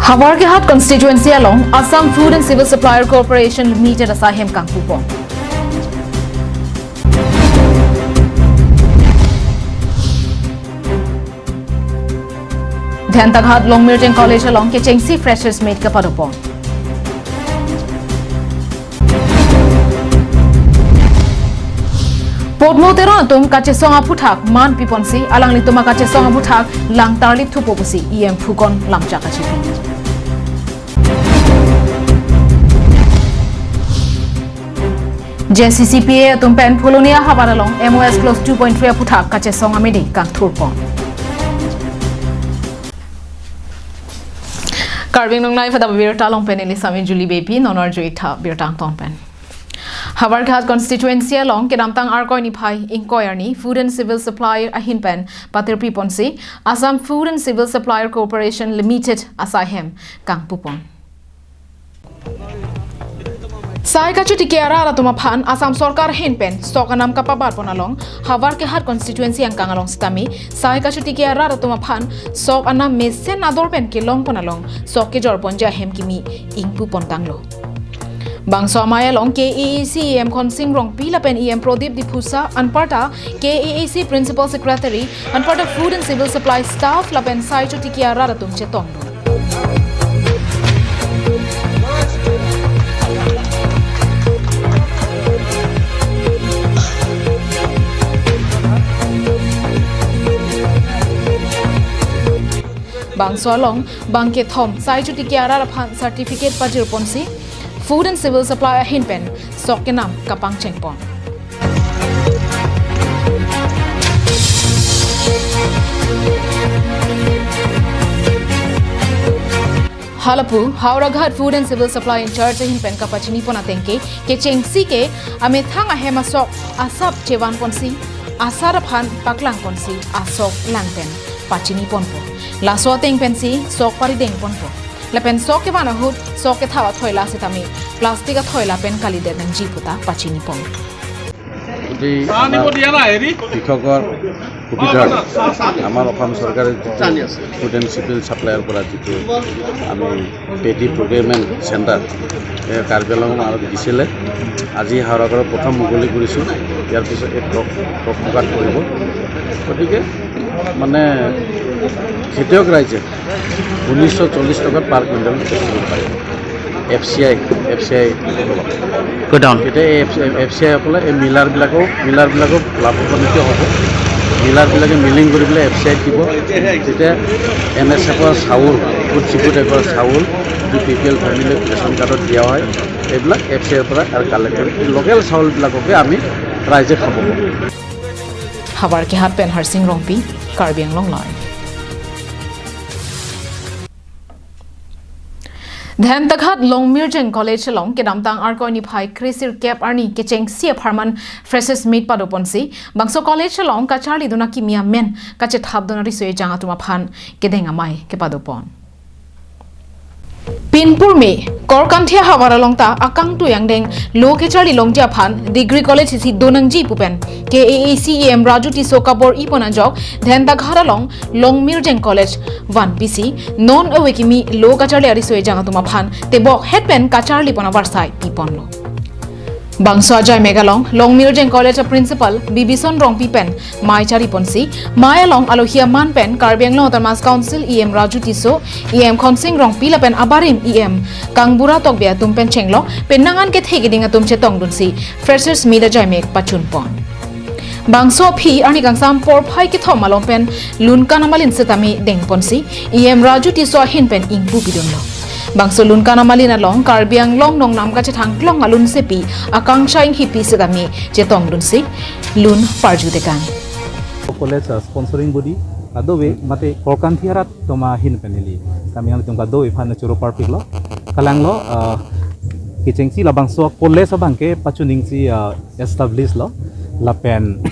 Hawargehat constituency along Assam Food and Civil Supplier Corporation Limited Asahem Kangpupong. Dhantaghat Longmirjeng College along Kechengsi Freshers Meet Kapadupong. Podmo teron tum kache songa puthak man piponsi alang lituma kache songa puthak lang tarlip thupopusi em phukon lamcha kachipi. JCCPA tum pen Polonia habaralong MOS close 2.3 puthak kache songa medi kang thurpon. Carving nong life at Abirta long pen Elisami Julie Baby nonor juita Birtang ton pen. Hawargehat constituency along Kedamtang Arkoi Nipai Inquiry Food and Civil Supplier Ahinpen Patirpi Ponsi Assam Food and Civil Supplier Corporation Limited Asahem Kangpupon. Sai kachu tikiara ratumaphan Assam Sorkar Hinpen Stokanam Kapabar Ponalong Hawargehat constituency ang kangalong stami Sai kachu tikiara ratumaphan Sok anam mesen adorpen kilong ponalong Sok ke jorpon jahem kimi ingpupon tanglo. Bangso amaya long KAAC EM Khonsing Rong Pilapen EM Prodip Dipusa Anparta KAAC Principal Secretary Anparta Food and Civil Supply Staff Lapen Sai Chutikia Raratum Chetong. Bangso along Bangke Thom Sai Chutikia Rarapan Certificate Pajir Ponsi Food and Civil Supply Hinpen Sokenam Kapang Chengpon. Halapu Hawargehat Food and Civil Supply in charge Hinpen Kapachini Ponatenke Kechengsi ke Amethang Ahema Sok Asap Chevan Ponsi Asarapan Paklang Ponsi Asok Langpen Pachini Ponpo Laswateng Pensi Sok Parideng Ponpo Lapen sok ke bana hut sok ke thawa thoila setami plastic a thoila pen kalide nang jiputa pachini pong কৃষকৰ সুবিধাৰ আমাৰ অসম চৰকাৰে food and civil ছাপ্লাইৰ পৰা যিটো আমি paddy procurement centre এই কাৰ্যালয় আমাক দিছিলে আজি হাওৰাগড়ৰ প্ৰথম মুকলি কৰিছোঁ ইয়াৰ পিছত এক প্ৰকাশ কৰিব গতিকে মানে খেতিয়ক ৰাইজে 1940 টকা পাৰ কুইণ্টেল বেচিব পাৰে FCI গোডাউন এটা FCI সকলে এই মিলাৰবিলাকো লাভান্বিত হ'ব মিলাৰবিলাকে মিলিং কৰি পেলাই FCI দিব তেতিয়া NSFৰ চাউল ফুড চিকিউৰিটিৰ চাউল যি PPL ফেমিলি ৰেচন কাৰ্ডত দিয়া হয় এইবিলাক FCIৰ পৰা আৰু কালেক্ট কৰি লোকেল চাউলবিলাককে আমি ৰাইজে খাব Hawargehat pen Harsing Rongpi Karbi Anglong Lai Dhantaghat Longmirjeng College along Kedamtang Arkoi Nipai Krisir Cap Arni Kechengsi Apartment Freshers Meet Padoponsi Bangso College along Kachali Duna Kimia Men Kachet Habdonari Sue Jangatumaphan Kedengamai Kepadopon Pinpur me Korkanthia Hawaralongta Akang tu yang deng Lo Kechali Longja Phan Degree College si Donangji Pupen KAAC EM Rajuti Sokabor Iponajok Dhantaghat along Longmirjeng College 1PC non awekimi Lo Kachali Arisue Jangatumaphan Tebok Headpen Kachali Ponawarsai Piponlo Bangso Ajay Megalong Longmirjeng College Principal Bibison Rong Pipen Mai Chari Ponsi Mai along Alohia Manpen Karbianglo Autonomous Council EM Rajutiso EM Khonsing Rong Pilapen Abarim EM Kangbura Tokbia Tumpen Chenglo Penangan Ke Thegiding Atum Chetong Dunsi Freshers Meet Ajay Meg Pachun Pon Bangso Phi Arni Gangsam Por Phai Ke Thom Malompen Lunkan Amalin Setami Deng Ponsi EM Rajutiso Hinpen Ingbu Bidunlo Bangso Lunkan Amalin along Karbiang Long Nong Nam Kache Thangklong Alun Sepi Akangsha Ing Hipi Setami Chetong Dunsi Lun Parju Dekan College sponsoring body adobe mate Korkanthiarat toma hinpeneli kami ang tungka do ifan churo parpiglo kalanglo Kechengsi labangso college abangke pachuningsi establish lo lapen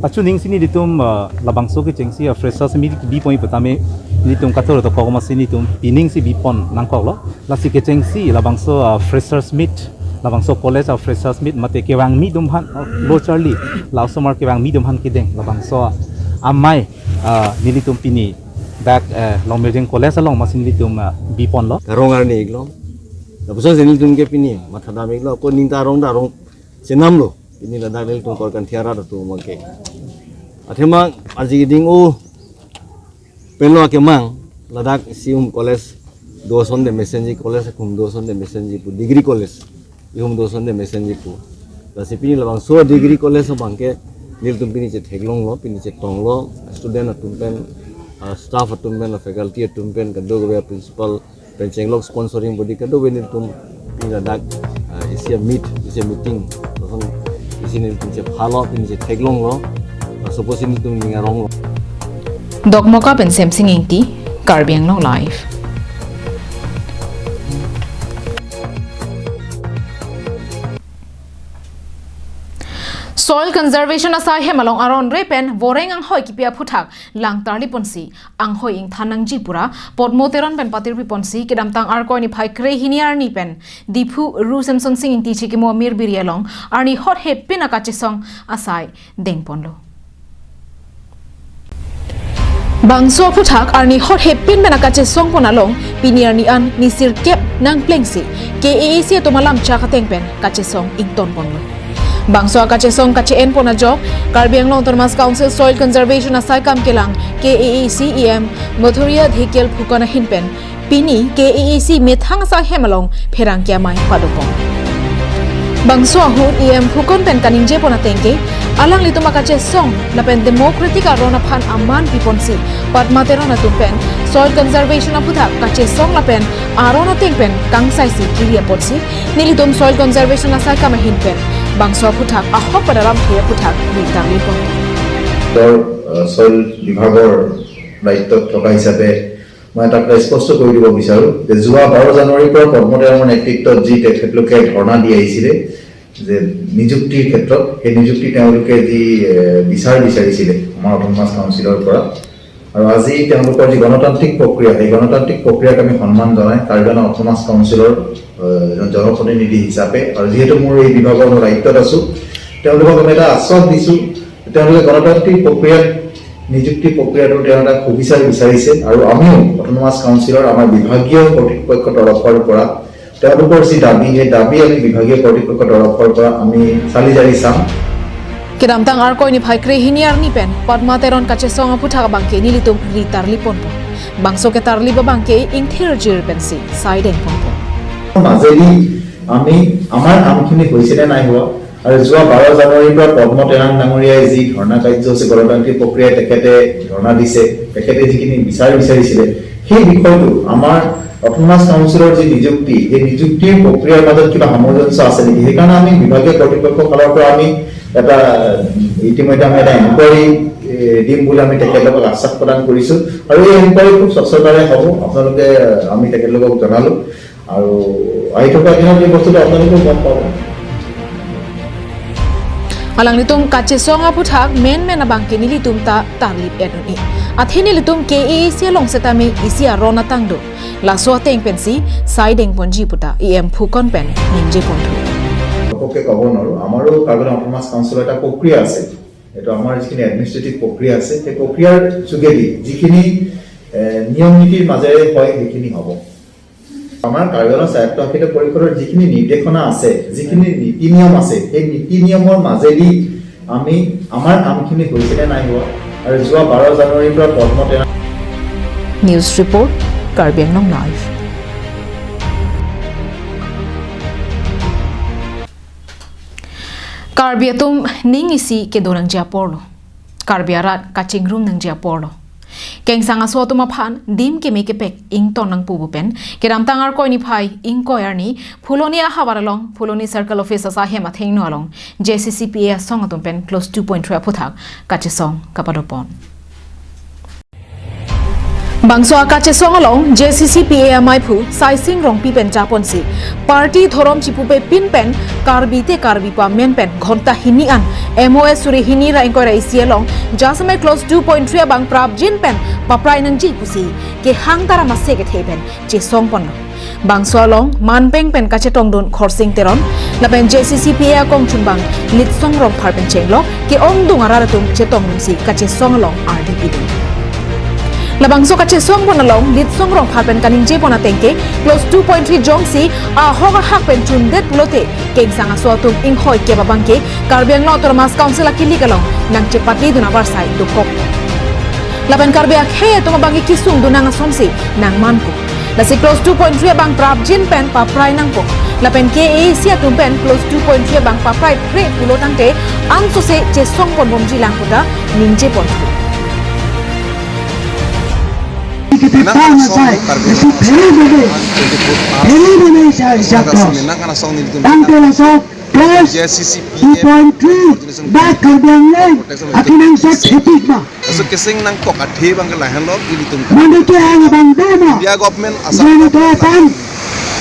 pachuningsi ni ditum labangso Kechengsi freshers mi bi point patame nitum kator to kogomasi nitum piningsi bipon nangkolo lasi Kechengsi labangso freshers meet labangso college of freshers meet mate kewang mi dumhan lo charlie lausomar kewang mi dumhan kideng labangso amai nilitum pini dak long mejeng college long masin li tum bipon lo Karongar ni iglom. Tapos senil tun ke pini mathada me iglo ko ninta rong senam lo. Ini ladak nil tun korkan tiara tu make. Athema aji ding o pelo ke mang ladak sium college doson de messenger college kum doson de messenger pu degree college ium doson de messenger pu. Lasi pini labang so degree college so bangke nil tun pini che theglong lo pini che tong lo student atun pen staff atun pen faculty atun pen kado go principal penceng log sponsoring body kado wenil tum pini ladak isia meeting doson isini pini che phalo pini che theglong lo suppose ini tum ngarong lo Dogmoka pen sem singing ti Karbiang long live. Soil conservation asai hemalong aron repen voreng ang hoi kipia phuthak lang tarli ponsi ang hoi ing thanang jipura podmoteron pen patir pi ponsi kedam tang ar koi ni phai kre hiniar ni pen dipu ru samson sing ing ti chikimo mir birialong arni hot he pinaka chesong asai deng ponlo Bangso phuthak arni hot he pin benaka chesong ponalong piniar ni an ni sir kep nang plengsi KAC to malam cha khateng pen ka chesong ing ton ponlo Bangso akachesong kachen pona jok Karbiang Long Thomas Council Soil Conservation asai kam kelang KAC EM Mothuria Dhikel phukona hinpen pini KAC methang sa hemalong pherang kya mai padopong Bangso hu EM phukon pen kaningje pona tengke alang lituma kachesong lapen democratic arona phan amman piponsi padmaterona tumpen soil conservation aputha kachesong lapen arona tengpen kangsai si kiria potsi nilitum soil conservation asai kam hinpen Bangso phuthak ahok padaram thia phuthak bitangli pon soil বিভাগৰ দায়িত্বত থকা হিচাপে মই তাক স্পষ্ট কৰি দিব বিচাৰো যে যোৱা 12 জানুৱাৰীৰ পৰা কৰ্মচাৰীৰ নেতৃত্বত যি তেখেতলোকে ধৰ্ণা দি আহিছিলে যে নিযুক্তিৰ ক্ষেত্ৰত এই নিযুক্তি তেওঁলোকে যি বিচাৰিছিলে আমাৰ অটোনমাস কাউন্সিলৰ পৰা আৰু আজি তেওঁলোকৰ যি গণতান্ত্ৰিক প্ৰক্ৰিয়া এই গণতান্ত্ৰিক প্ৰক্ৰিয়াক আমি সন্মান জনাই তাৰ কাৰণে অটোনমাস কাউন্সিলৰ জনপ্ৰতিনিধি হিচাপে আৰু যেহেতু মোৰ এই বিভাগৰ দায়িত্বত আছো তেওঁলোকক আমি এটা আশ্বাস দিছো তেওঁলোকে গণতান্ত্ৰিক প্ৰক্ৰিয়াত নিযুক্তি প্ৰক্ৰিয়াটো তেওঁলোকে সুবিচাৰি বিচাৰিছে আৰু আমিও অটোনমাস কাউন্সিলৰ আমাৰ বিভাগীয় কৰ্তৃপক্ষ তৰফৰ পৰা তেওঁলোকৰ যি দাবী এই দাবী আমি বিভাগীয় কৰ্তৃপক্ষ তৰফৰ পৰা আমি চালি জাৰি চাম Kedam tang ar koi ni phai kre hiniar ni pen padmateron kachesong aputha bangke nilitum ritarli ponpo Bangso ke tarli babangke ing thir jir pensi side en ponpo মাজেদি আমি আমাৰ আমখিনি হৈছে নে নাই হোৱা আৰু যোৱা 12 জানুৱাৰীৰ পৰা পদ্মতেৰাং ডাঙৰীয়াই যি ধৰ্ণা কাৰ্যসূচী গণতান্ত্ৰিক প্ৰক্ৰিয়াই তেখেতে ধৰ্ণা দিছে তেখেতে যিখিনি বিচাৰিছিলে সেই বিষয়টো আমাৰ অটোনমাস কাউন্সিলৰ যি নিযুক্তি এই নিযুক্তিৰ প্ৰক্ৰিয়াৰ মাজত কিবা সামঞ্জস্য আছে নেকি সেইকাৰণে আমি বিভাগীয় কৰ্তৃপক্ষৰ ফালৰ পৰা আমি এটা ইতিমধ্যে আমি এটা এনকুৱাৰী দিম বুলি আমি তেখেতলোকক আশ্বাস প্ৰদান কৰিছো আৰু এই এনকুৱাৰী খুব স্বচ্ছতাৰে হ'ব আপোনালোকে আমি তেখেতলোকক জনালো আৰু আই থকা দিনত এই বস্তুটো আপোনালোকে গম পাব Alang nitum kachesong aputhak men abangke nilitum ta tarlip edoni athini litum KAC long setami isi arona tangdo laso teng pensi sideng ponji puta EM phukon pen ninje pontu okay কব নোৱাৰো আমাৰো কাৰ্বন অটোনমাস কাউন্সিলৰ এটা প্ৰক্ৰিয়া আছে এটা আমাৰ যিখিনি administrative প্ৰক্ৰিয়া আছে সেই প্ৰক্ৰিয়াৰ যোগেদি যিখিনি নিয়ম নীতিৰ মাজেৰে হয় সেইখিনি হ'ব আমাৰ কাৰ্বনৰ স্বায়ত্তশাসিত পৰিষদৰ যিখিনি নিৰ্দেশনা আছে যিখিনি নীতি নিয়ম আছে সেই নীতি নিয়মৰ মাজেদি আমি আমাৰ কামখিনি হৈছে নে নাই হোৱা আৰু যোৱা 12 জানুৱাৰীৰ পৰা পদ্মতেৰাং News report Karbiang Long live Karbiatum ning isi ke dorang jia porlo Karbiarat kaching room nang jia porlo Keng sanga suatu maphan dim ke meke pek ing ton nang pubu pen kedam tangar koi ni phai ing koyar ni phuloni a hawaralong phuloni circle office asa hema theng no along JCCPA song atum pen close 2.3 puthak kache song kapadopon Bangso akache song along JCCPA amai phu saising rong pi pen japon si party thorom chipu pe pin pen karbite karbi pa men pen ghonta hini an MOS suri hini ra inko ra isi along jasame close 2.3 bang prab jin pen paprai nang ji pusi ke hang tara masse ke theben che song pon Bangso along man peng pen kache tong don khorsing teron la pen JCCPA kong chun bang lit song rong phar pen chenglo ke ong dung ara tum che tong si kache song along RDP labang so kache som pon along lit song rong phalpen kaning je pona tengke close 2.3 jongsi a hoga hakpen chun det pulote keng sanga so tum ing hoi ke babangke karbiang lo tormas council akili kalong nang cepati duna barsai dukok laban karbiak he to mabangi kisung dunang asomsi nang manku lasi close 2.3 bang prap jin pen pa prai nang po lapen ke sia tum pen close 2.3 bang pa prai pre pulo tangte ang so se che song pon bom ji lang puta ningje pon que te paga, ¿sabes? Es un peligro, tanto los plus 2.3 back kerjaan lain akan yang saya cepat mah So kesing nang kok adhe bang ke lahan lo ili tum. mana tu yang bang demo Dia government asal mana tu apa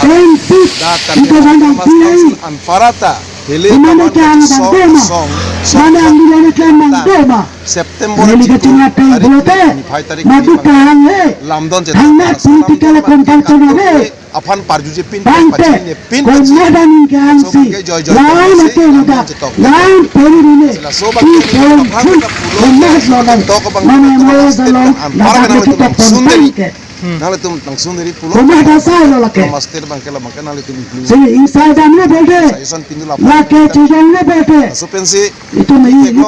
tempit itu bang pilih Amparata hele mana tu yang bang demo mana yang bila kan bang demo September ini kecil apa belote madu kahang Lamdon je hanya political contention afan parjuje pin bangte kau nada nih kahang si lain apa muda lain peri ini mana mau dalam nak kita pembangke nale tum tang sundari pulo rumah dasar lo laki master bang ke lamang nale tum sini inside damne bete isan pindu la laki cijangnya bete so pensi itu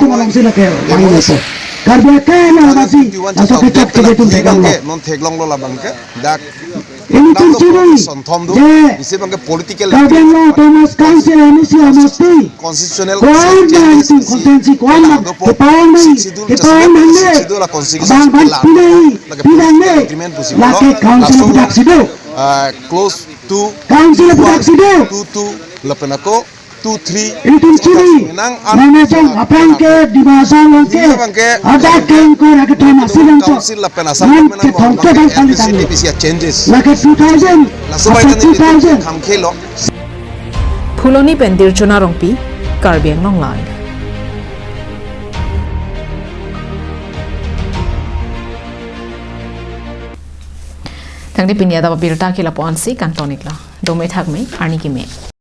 malang sila ke main itu karena kena masih atau kecap kebetul pegang lo non teglong lo labang ke dak ini tercuri isi bang ke political kadang lo Thomas Council ini sih mesti constitutional kuan itu kontensi kuan kepaun nih bang pilih nih laki council budak sido close to council budak sido 22 lepenako 23 itu curi mana jeng apa yang ke di bahasa lo ke ada kengko lagi Thomas silang so council lepen asal nanti foto dan kali tanggung changes lagi 2000 apa 2000 kam khelo phuloni pendir chona rongpi karbiang long live tangdi pinya da Abirta kila ponsi kantonik la domai thak me ani ki me